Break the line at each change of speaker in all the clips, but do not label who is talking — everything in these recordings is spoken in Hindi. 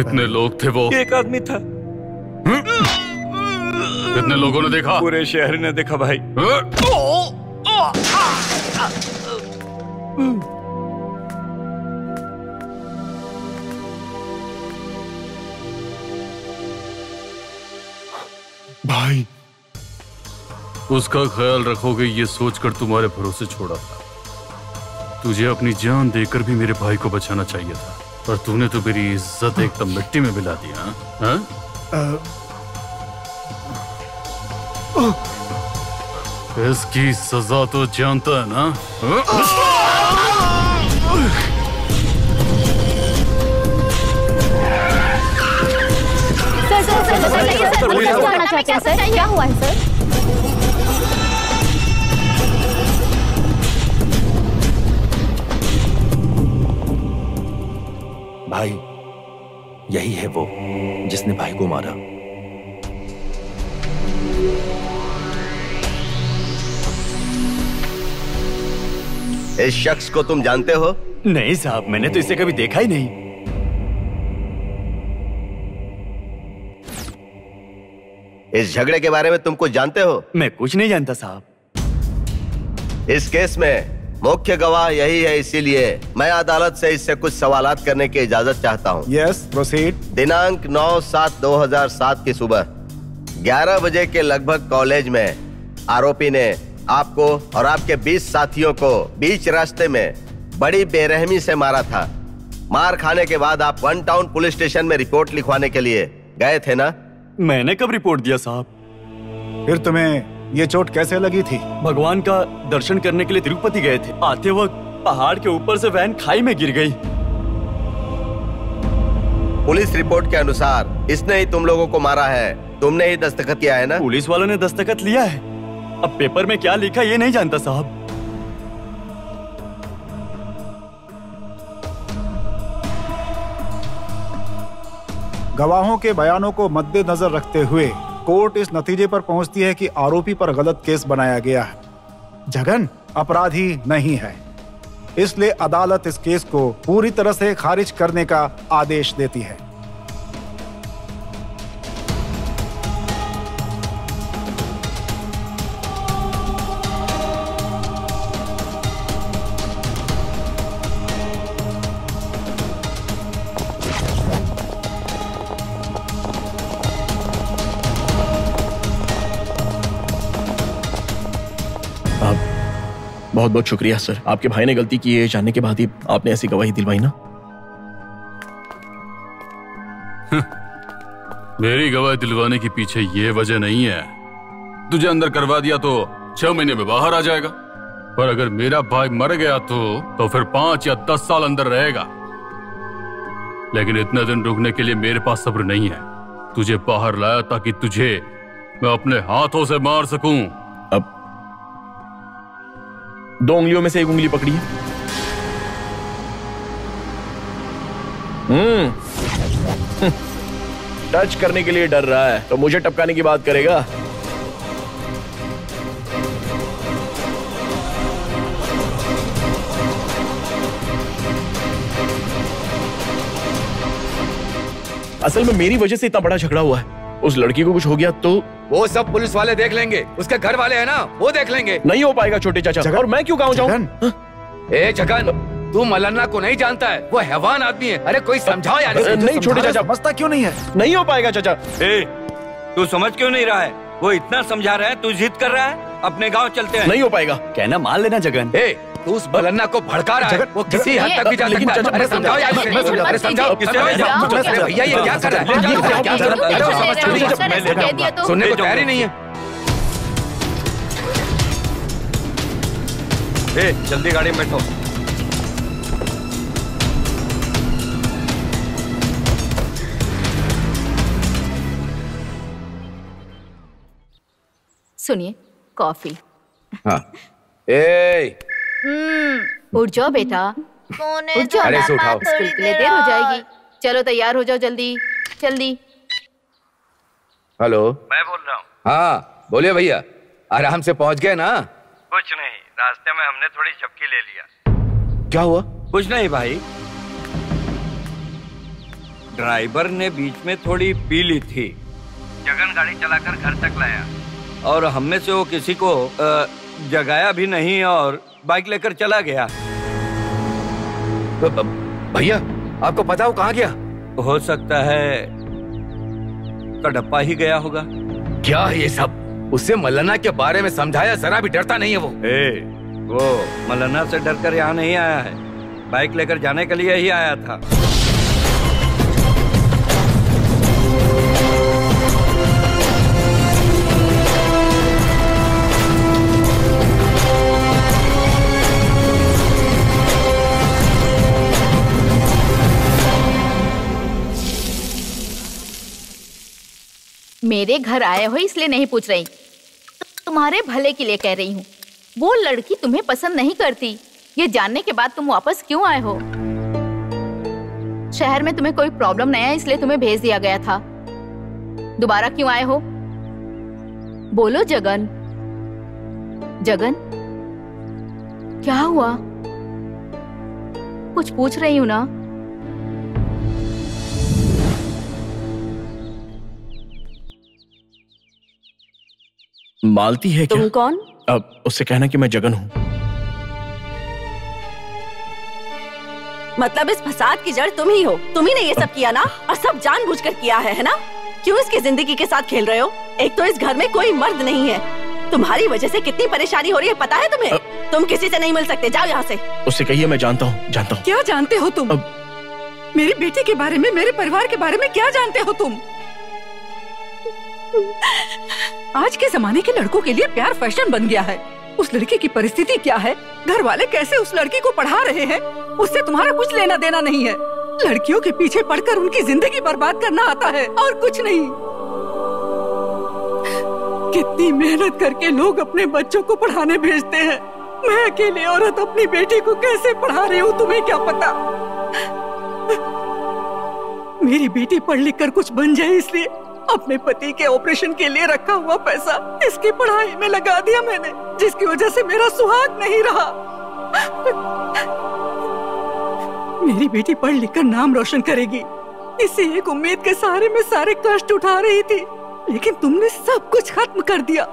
कितने लोग थे वो?
एक आदमी था।
कितने लोगों ने देखा?
पूरे शहर ने देखा भाई।
भाई,
उसका ख्याल रखोगे ये सोचकर तुम्हारे भरोसे छोड़ा था। तुझे अपनी जान देकर भी मेरे भाई को बचाना चाहिए था, पर तूने तो मेरी इज्जत एकदम मिट्टी में मिला दी। हाँ? इसकी सजा तो जानता है ना?
सर बताइए सर, पुलिस जाना चाहते हैं सर, क्या हुआ है सर?
भाई, यही है वो जिसने भाई को मारा।
इस शख्स को तुम जानते हो?
नहीं साहब, मैंने तो इसे कभी देखा ही नहीं।
इस झगड़े के बारे में तुम कुछ जानते हो?
मैं कुछ नहीं जानता साहब।
इस केस में मुख्य गवाह यही है, इसीलिए मैं अदालत से इससे कुछ सवालात करने की इजाजत चाहता हूँ।
Yes, proceed.
दिनांक 9/7/2007 की सुबह 11 बजे के लगभग कॉलेज में आरोपी ने आपको और आपके 20 साथियों को बीच रास्ते में बड़ी बेरहमी से मारा था। मार खाने के बाद आप वन टाउन पुलिस स्टेशन में रिपोर्ट लिखवाने के लिए गए थे ना?
मैंने कब रिपोर्ट दिया साहब?
फिर तुम्हें ये चोट कैसे लगी थी?
भगवान का दर्शन करने के लिए तिरुपति गए थे। आते वक्त पहाड़ के ऊपर से वैन खाई में गिर गई।
पुलिस रिपोर्ट के अनुसार इसने ही तुम लोगों को मारा है। तुमने ही दस्तखत किया है ना?
पुलिस वालों ने दस्तखत लिया है। अब पेपर में क्या लिखा ये नहीं जानता साहब।
गवाहों के बयानों को मद्देनजर रखते हुए कोर्ट इस नतीजे पर पहुंचती है कि आरोपी पर गलत केस बनाया गया है। जगन अपराधी नहीं है, इसलिए अदालत इस केस को पूरी तरह से खारिज करने का आदेश देती है।
बहुत बहुत शुक्रिया सर, आपके भाई ने गलती की है जानने के बाद ही आपने ऐसी गवाही दिलवाई ना।
मेरी गवाही दिलवाने के पीछे ये वजह नहीं है। तुझे अंदर करवा दिया तो 6 महीने में बाहर आ जाएगा, पर अगर मेरा भाई मर गया तो फिर 5 या 10 साल अंदर रहेगा। लेकिन इतने दिन रुकने के लिए मेरे पास सब्र नहीं है। तुझे बाहर लाया ताकि तुझे मैं अपने हाथों से मार सकूं।
अब 2 उंगलियों में से 1 उंगली पकड़ी है। टच करने के लिए डर रहा है तो मुझे टपकाने की बात करेगा। असल में मेरी वजह से इतना बड़ा झगड़ा हुआ है। उस लड़की को कुछ हो गया तो
वो सब पुलिस वाले देख लेंगे, उसके घर वाले हैं ना, वो देख लेंगे।
नहीं हो पाएगा छोटे चाचा। और मैं क्यों गाँव जाऊं?
ए जगन, तू मलन्ना को नहीं जानता है, वो हैवान आदमी है। अरे कोई समझाओ यार।
नहीं छोटे चाचा,
समझता क्यों नहीं है?
नहीं हो पाएगा चाचा।
तू समझ क्यों नहीं रहा है? वो इतना समझा रहा है, तू जिद कर रहा है। अपने गांव चलते हैं।
नहीं हो पाएगा।
कहना मान लेना जगन।
तू उस मलन्ना को भड़का रहा है, वो किसी हद तक भी जा सकता है। अरे समझाओ यार, अरे समझाओ। भैया ये क्या कर रहा है? सुनने को तैयार ही नहीं है।
जल्दी गाड़ी में बैठो।
सुनिए, कॉफी।
हाँ।
उठ जाओ बेटा, उठ जाओ।
अरे इसे उठाओ।
स्कूल के लिए देर हो जाएगी। चलो तैयार हो जाओ जल्दी जल्दी।
हेलो,
मैं बोल रहा हूँ।
हाँ बोलिए भैया, आराम से पहुंच गए ना?
कुछ नहीं, रास्ते में हमने थोड़ी झपकी ले लिया।
क्या हुआ?
कुछ नहीं भाई। ड्राइवर ने बीच में थोड़ी पी ली थी। जगन गाड़ी चलाकर घर तक लाया और हम में से वो किसी को जगाया भी नहीं और बाइक लेकर चला गया।
भैया आपको पता हो कहाँ गया?
हो सकता है कडप्पा ही गया होगा।
क्या ये सब? उसे मल्लना के बारे में समझाया, जरा भी डरता नहीं है वो।
वो मल्लना से डरकर यहाँ नहीं आया है, बाइक लेकर जाने के लिए ही आया था।
मेरे घर आए हो इसलिए नहीं पूछ रही, तुम्हारे भले के लिए कह रही हूँ। वो लड़की तुम्हें पसंद नहीं करती, ये जानने के बाद तुम वापस क्यों आए हो? शहर में तुम्हें कोई प्रॉब्लम नहीं है इसलिए तुम्हें भेज दिया गया था। दोबारा क्यों आए हो? बोलो जगन। जगन, क्या हुआ? कुछ पूछ रही हूँ ना।
मालती है क्या?
तुम कौन?
अब उससे कहना कि मैं जगन हूँ।
मतलब इस फसाद की जड़ तुम ही हो? तुम ही ने ये सब किया ना? और सब जानबूझकर किया है ना? क्यों इसकी जिंदगी के साथ खेल रहे हो? एक तो इस घर में कोई मर्द नहीं है, तुम्हारी वजह से कितनी परेशानी हो रही है पता है तुम्हें? तुम किसी से नहीं मिल सकते, जाओ यहाँ से।
उससे कहिए मैं जानता हूँ, जानता हूँ।
क्या जानते हो तुम? मेरी बेटी के बारे में, मेरे परिवार के बारे में क्या जानते हो तुम? आज के जमाने के लड़कों के लिए प्यार फैशन बन गया है। उस लड़की की परिस्थिति क्या है, घर वाले कैसे उस लड़की को पढ़ा रहे हैं, उससे तुम्हारा कुछ लेना देना नहीं है। लड़कियों के पीछे पड़कर उनकी जिंदगी बर्बाद करना आता है और कुछ नहीं। कितनी मेहनत करके लोग अपने बच्चों को पढ़ाने भेजते हैं। मैं अकेली औरत अपनी बेटी को कैसे पढ़ा रही हूँ, तुम्हें क्या पता? मेरी बेटी पढ़ लिख कर कुछ बन जाए इसलिए अपने पति के ऑपरेशन के लिए रखा हुआ पैसा इसकी पढ़ाई में लगा दिया मैंने, जिसकी वजह से मेरा सुहाग नहीं रहा। मेरी बेटी पढ़ लिख कर नाम रोशन करेगी, इसी एक उम्मीद के सहारे में सारे कष्ट उठा रही थी, लेकिन तुमने सब कुछ खत्म कर दिया।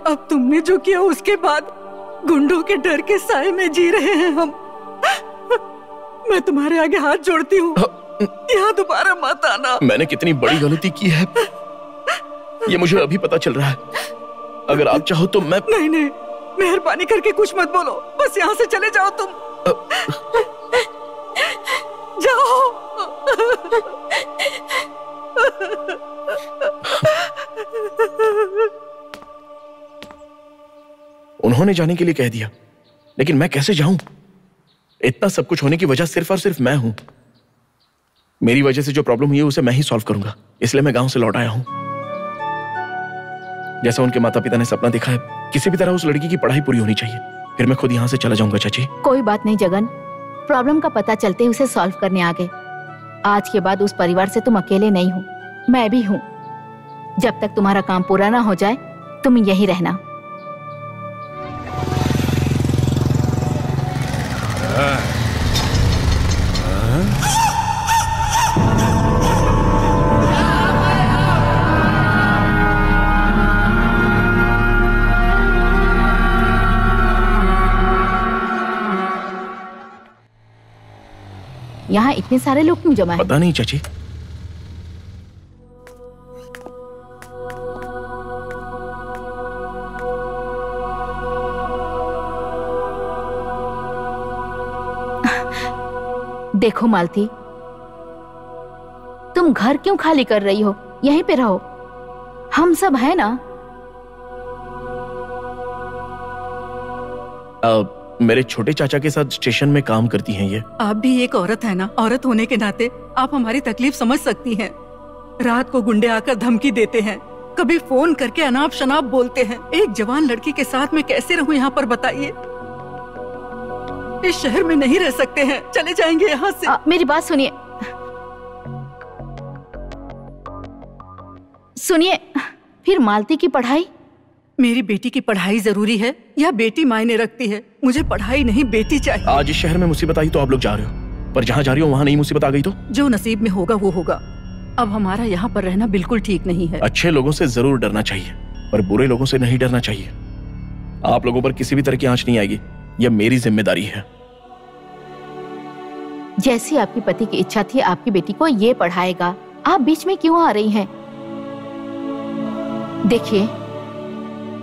अब तुमने जो किया उसके बाद गुंडों के डर के साए में जी रहे हैं हम। मैं तुम्हारे आगे हाथ जोड़ती हूँ, यहाँ दोबारा मत आना।
मैंने कितनी बड़ी गलती की है ये मुझे अभी पता चल रहा है। अगर आप चाहो तो मैं...
नहीं नहीं, मेहरबानी करके कुछ मत बोलो, बस यहाँ से चले जाओ तुम। जाओ।
उन्होंने जाने के लिए कह दिया, लेकिन मैं कैसे जाऊं? इतना सब कुछ होने की वजह सिर्फ और सिर्फ मैं हूं। मेरी वजह से जो प्रॉब्लम हुई है उसे मैं ही सॉल्व करूंगा, इसलिए मैं गांव से लौट आया हूं। जैसा उनके माता पिता ने सपना देखा है, किसी भी तरह उस लड़की की पढ़ाई पूरी होनी चाहिए, फिर मैं खुद यहां से चला जाऊंगा। चाची
कोई बात नहीं जगन, प्रॉब्लम का पता चलते ही उसे सॉल्व करने आ गए। आज के बाद उस परिवार से तुम अकेले नहीं हो, मैं भी हूँ। जब तक तुम्हारा काम पूरा ना हो जाए तुम यही रहना। यहाँ इतने सारे लोग क्यों जमा हैं?
पता नहीं चाची।
देखो मालती, तुम घर क्यों खाली कर रही हो? यहीं पे रहो, हम सब है ना।
मेरे छोटे चाचा के साथ स्टेशन में काम करती हैं ये।
आप भी एक औरत है ना, औरत होने के नाते आप हमारी तकलीफ समझ सकती हैं। रात को गुंडे आकर धमकी देते हैं, कभी फोन करके अनाप शनाप बोलते हैं। एक जवान लड़की के साथ मैं कैसे रहूं यहाँ पर बताइए? इस शहर में नहीं रह सकते हैं, चले जाएंगे यहाँ से।
मेरी बात सुनिए, सुनिए। फिर मालती की पढ़ाई?
मेरी बेटी की पढ़ाई जरूरी है या बेटी मायने रखती है? मुझे पढ़ाई नहीं, बेटी चाहिए।
आज इस शहर में मुसीबत आई तो आप लोग जा रहे हो, पर जहां जा रही हूँ वहां नई मुसीबत आ गई तो?
जो नसीब में होगा वो होगा। अब हमारा यहाँ पर रहना बिल्कुल ठीक नहीं है।
अच्छे लोगों से जरूर डरना चाहिए, पर बुरे लोगों से नहीं डरना चाहिए। आप लोगों पर किसी भी तरह की आंच नहीं आएगी, यह मेरी जिम्मेदारी है।
जैसी आपकी पति की इच्छा थी आपकी बेटी को ये पढ़ाएगा, आप बीच में क्यों आ रही हैं? देखिए,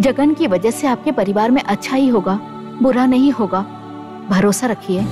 जगन की वजह से आपके परिवार में अच्छा ही होगा, बुरा नहीं होगा, भरोसा रखिए।